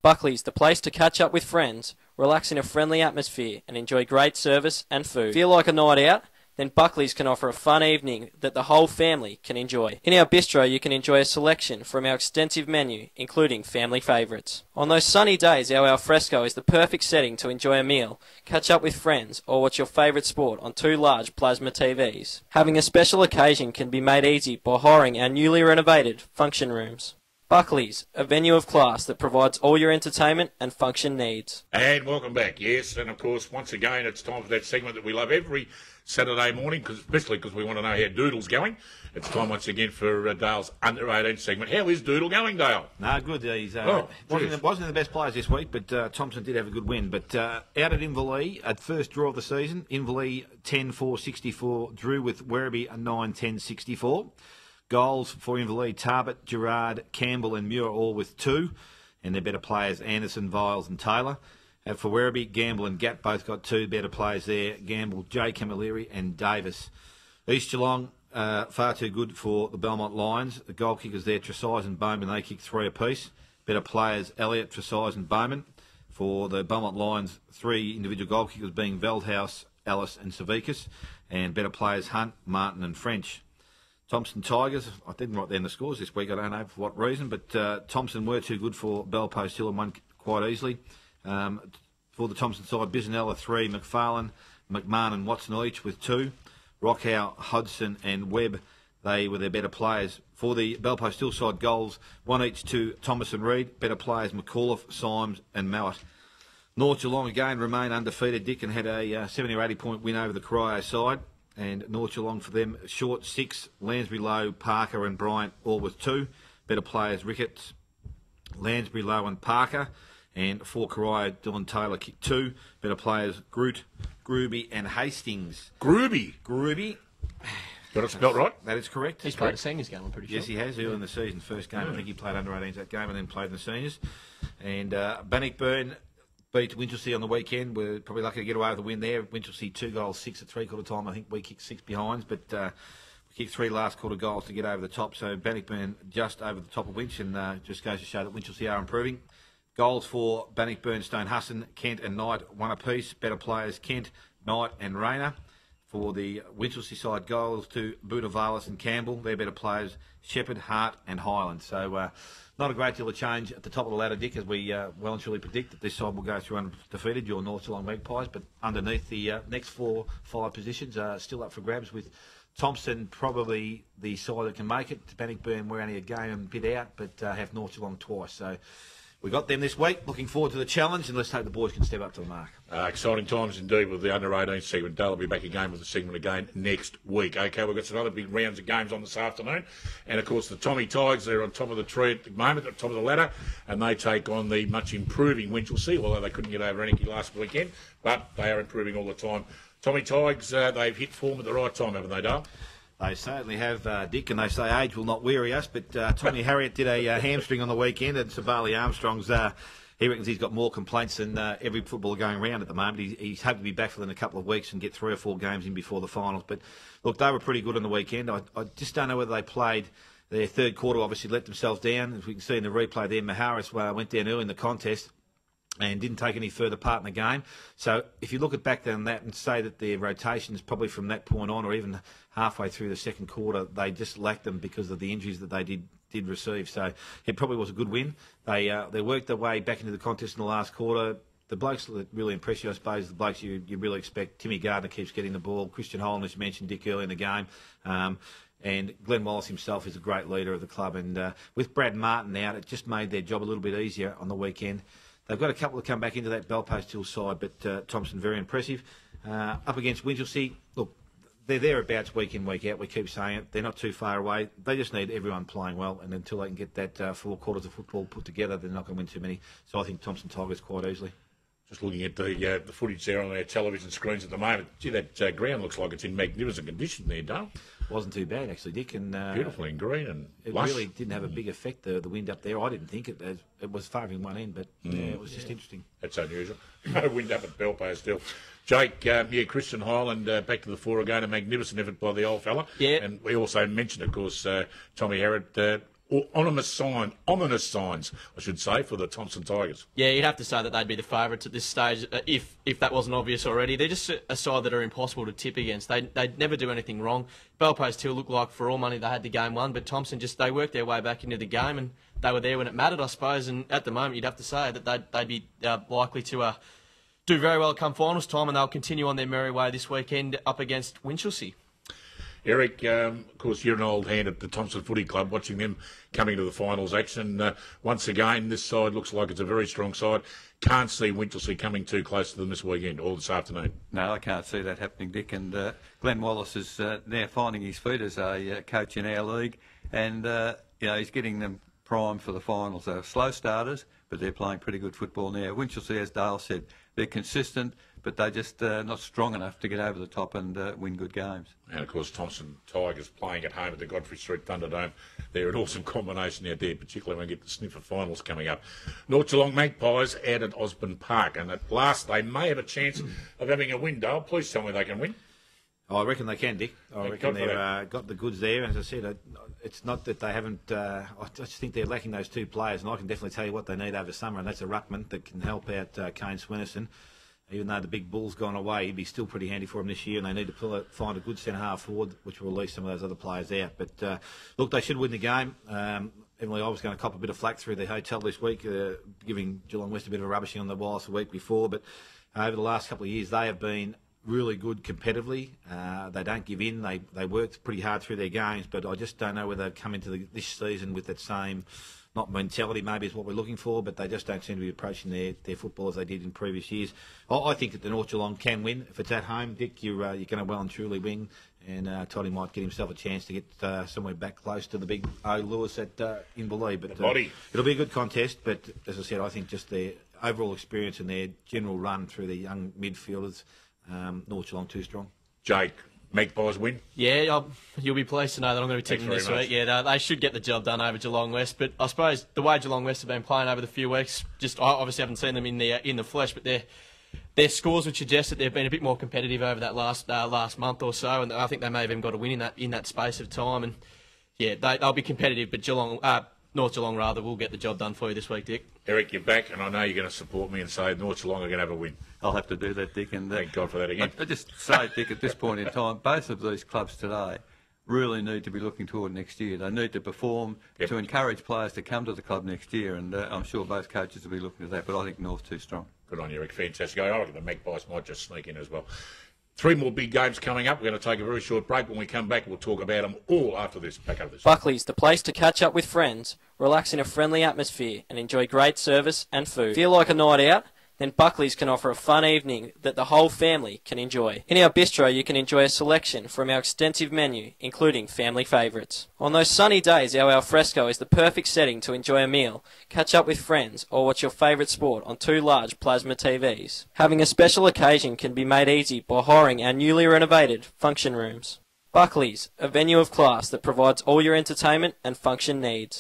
Buckley's, the place to catch up with friends, relax in a friendly atmosphere, and enjoy great service and food. Feel like a night out? Then Buckley's can offer a fun evening that the whole family can enjoy. In our bistro, you can enjoy a selection from our extensive menu, including family favourites. On those sunny days, our alfresco is the perfect setting to enjoy a meal, catch up with friends, or watch your favourite sport on 2 large plasma TVs. Having a special occasion can be made easy by hiring our newly renovated function rooms. Buckley's, a venue of class that provides all your entertainment and function needs. And welcome back, yes, and of course, once again, it's time for that segment that we love every Saturday morning, especially because we want to know how Doodle's going. It's time once again for Dale's Under-18 segment. How is Doodle going, Dale? No, good. He's wasn't the best players this week, but Thompson did have a good win. But out at Inverleigh, at first draw of the season, Inverleigh 10-4-64, drew with Werribee 9-10-64. Goals for Inverleigh, Tarbert, Gerard, Campbell and Muir all with 2. And their better players, Anderson, Viles and Taylor. And for Werribee, Gamble and Gatt both got 2 better players there. Gamble, Jay Camilleri and Davis. East Geelong, far too good for the Belmont Lions. The goal kickers there, Tresize and Bowman, they kicked 3 apiece. Better players, Elliott, Tresize and Bowman. For the Belmont Lions, 3 individual goal kickers being Veldhouse, Ellis and Savikas. And better players, Hunt, Martin and French. Thompson Tigers, I didn't write down the scores this week, I don't know for what reason, but Thompson were too good for Bellpost Hill and won quite easily. For the Thompson side, Bisanella 3, McFarlane, McMahon and Watson each with 2. Rockhow, Hodgson and Webb, they were their better players. For the Bellpost Hill side, goals, 1 each to Thomas and Reid, better players McAuliffe, Symes and Mallett. North Geelong again remain undefeated, Dick, and had a 70 or 80 point win over the Cryo side. And North Geelong for them, short 6, Lansbury Lowe, Parker and Bryant all with 2. Better players, Ricketts, Lansbury Lowe and Parker. And for Corio, Dylan Taylor kicked 2. Better players, Groot, Grooby and Hastings. Grooby? Got it spelt right? That is correct. He's played a seniors game, I'm pretty sure. Yes, he has, early in the season, first game. I think he played under-18s that game and then played in the seniors. And Bannockburn beat Winchelsea on the weekend. We're probably lucky to get away with the win there. Winchelsea 2 goals, 6 at three-quarter time. I think we kicked 6 behinds, but we kicked 3 last-quarter goals to get over the top. So Bannockburn just over the top of Winch, and just goes to show that Winchelsea are improving. Goals for Bannockburn, Stone Husson, Kent and Knight, 1 apiece. Better players, Kent, Knight and Rayner. For the Winchelsea side, goals to Budavalis and Campbell. They're better players, Shepherd, Hart and Highland. So not a great deal of change at the top of the ladder, Dick, as we well and truly predict that this side will go through undefeated, your North Geelong Magpies. But underneath, the next 4, 5 positions are still up for grabs, with Thompson probably the side that can make it. Bannockburn, we're only a game and a bit out, but have North Geelong twice. So we got them this week. Looking forward to the challenge, and let's hope the boys can step up to the mark. Exciting times indeed with the under-18 segment. Dale will be back again with the segment again next week. Okay, we've got some other big rounds of games on this afternoon. And, of course, the Tommy Tigers, they're on top of the tree at the moment, at the top of the ladder, and they take on the much improving Winchelsea, although they couldn't get over Anarchy last weekend, but they are improving all the time. Tommy Tigers, they've hit form at the right time, haven't they, Dale? They certainly have, Dick, and they say age will not weary us, but Tommy Harriet did a hamstring on the weekend, and Savali Armstrong's, he reckons he's got more complaints than every footballer going around at the moment. He's hoping to be back within a couple of weeks and get 3 or 4 games in before the finals. But, look, they were pretty good on the weekend. I just don't know whether they played their third quarter, obviously let themselves down. As we can see in the replay there, Maharis went down early in the contest and didn't take any further part in the game. So if you look at back on that and say that their rotations probably from that point on, or even halfway through the second quarter, they just lacked them because of the injuries that they did receive. So it probably was a good win. They worked their way back into the contest in the last quarter. The blokes that really impress you, I suppose, the blokes you really expect. Timmy Gardner keeps getting the ball. Christian Holland, as you mentioned, Dick, early in the game. And Glenn Wallace himself is a great leader of the club. And with Brad Martin out, it just made their job a little bit easier on the weekend. They've got a couple to come back into that Bellpost Hill side, but Thompson very impressive. Up against Winchelsea, look, they're thereabouts week in, week out. We keep saying it. They're not too far away. They just need everyone playing well, and until they can get that 4 quarters of football put together, they're not going to win too many. So I think Thompson Tigers quite easily. Just looking at the footage there on our television screens at the moment. Gee, that ground looks like it's in magnificent condition there, Dale. Wasn't too bad, actually, Dick. And beautiful and green and it lush. Really didn't have a big effect, the wind up there. I didn't think it was favouring one end, but it was just interesting. That's unusual. No wind up at Bellpost still. Jake, Christian Highland back to the fore again. A magnificent effort by the old fella. Yeah. And we also mentioned, of course, Tommy Harrod or ominous signs, I should say, for the Thompson Tigers. Yeah, you'd have to say that they'd be the favourites at this stage, if that wasn't obvious already. They're just a side that are impossible to tip against. They'd never do anything wrong. Bellpost looked like for all money they had the game won, but Thompson they worked their way back into the game and they were there when it mattered, I suppose. And at the moment, you'd have to say that they'd be likely to do very well come finals time, and they'll continue on their merry way this weekend up against Winchelsea. Eric, of course, you're an old hand at the Thompson Footy Club, watching them coming to the finals action. Once again, this side looks like it's a very strong side. Can't see Winchelsea coming too close to them this weekend or this afternoon. No, I can't see that happening, Dick. And Glenn Wallace is now finding his feet as a coach in our league, and he's getting them primed for the finals. They're slow starters, but they're playing pretty good football now. Winchelsea, as Dale said, they're consistent, but they're just not strong enough to get over the top and win good games. And, of course, Thompson Tigers playing at home at the Godfrey Street Thunderdome. They're an awesome combination out there, particularly when we get the sniffer finals coming up. North Geelong Magpies out at Osborne Park, and at last they may have a chance of having a win, Dale. Please tell me they can win. I reckon they can, Dick. I reckon they've got the goods there. As I said, it's not that they haven't... I just think they're lacking those two players, and I can definitely tell you what they need over summer, and that's a ruckman that can help out Kane Swinnerson. Even though the big bull's gone away, he'd be still pretty handy for them this year, and they need to find a good centre-half forward, which will release some of those other players out. But, look, they should win the game. Emily, I was going to cop a bit of flack through the hotel this week, giving Geelong West a bit of a rubbishing on the Wireless the week before, but over the last couple of years, they have been really good competitively. They don't give in. They work pretty hard through their games, but I just don't know whether they've come into this season with that same, not mentality maybe is what we're looking for, but they just don't seem to be approaching their football as they did in previous years. I think that the North Geelong can win. If it's at home, Dick, you're going to well and truly win, and Toddy might get himself a chance to get somewhere back close to the big O Lewis at Inverleigh. But it'll be a good contest, but as I said, I think just their overall experience and their general run through the young midfielders, North Geelong too strong. Jake, Magpies win? Yeah, you'll be pleased to know that I'm going to be tipping this week. Yeah, they should get the job done over Geelong West. But I suppose the way Geelong West have been playing over the few weeks, I obviously haven't seen them in the flesh, but their scores would suggest that they've been a bit more competitive over that last month or so, and I think they may have even got a win in that space of time. And yeah, they'll be competitive, but North Geelong rather will get the job done for you this week, Dick. Eric, you're back, and I know you're going to support me and say North Geelong are going to have a win. I'll have to do that, Dick. And thank God for that again. I just say, Dick, at this point in time, both of these clubs today really need to be looking toward next year. They need to perform to encourage players to come to the club next year, and I'm sure both coaches will be looking at that, but I think North too strong. Good on you, Eric. Fantastic. I reckon the Magpies might just sneak in as well. 3 more big games coming up. We're going to take a very short break. When we come back, we'll talk about them all after this. Back over this. Buckley's, the place to catch up with friends, relax in a friendly atmosphere, and enjoy great service and food. Feel like a night out? Then Buckley's can offer a fun evening that the whole family can enjoy. In our bistro, you can enjoy a selection from our extensive menu, including family favourites. On those sunny days, our alfresco is the perfect setting to enjoy a meal, catch up with friends, or watch your favourite sport on 2 large plasma TVs. Having a special occasion can be made easy by hiring our newly renovated function rooms. Buckley's, a venue of class that provides all your entertainment and function needs.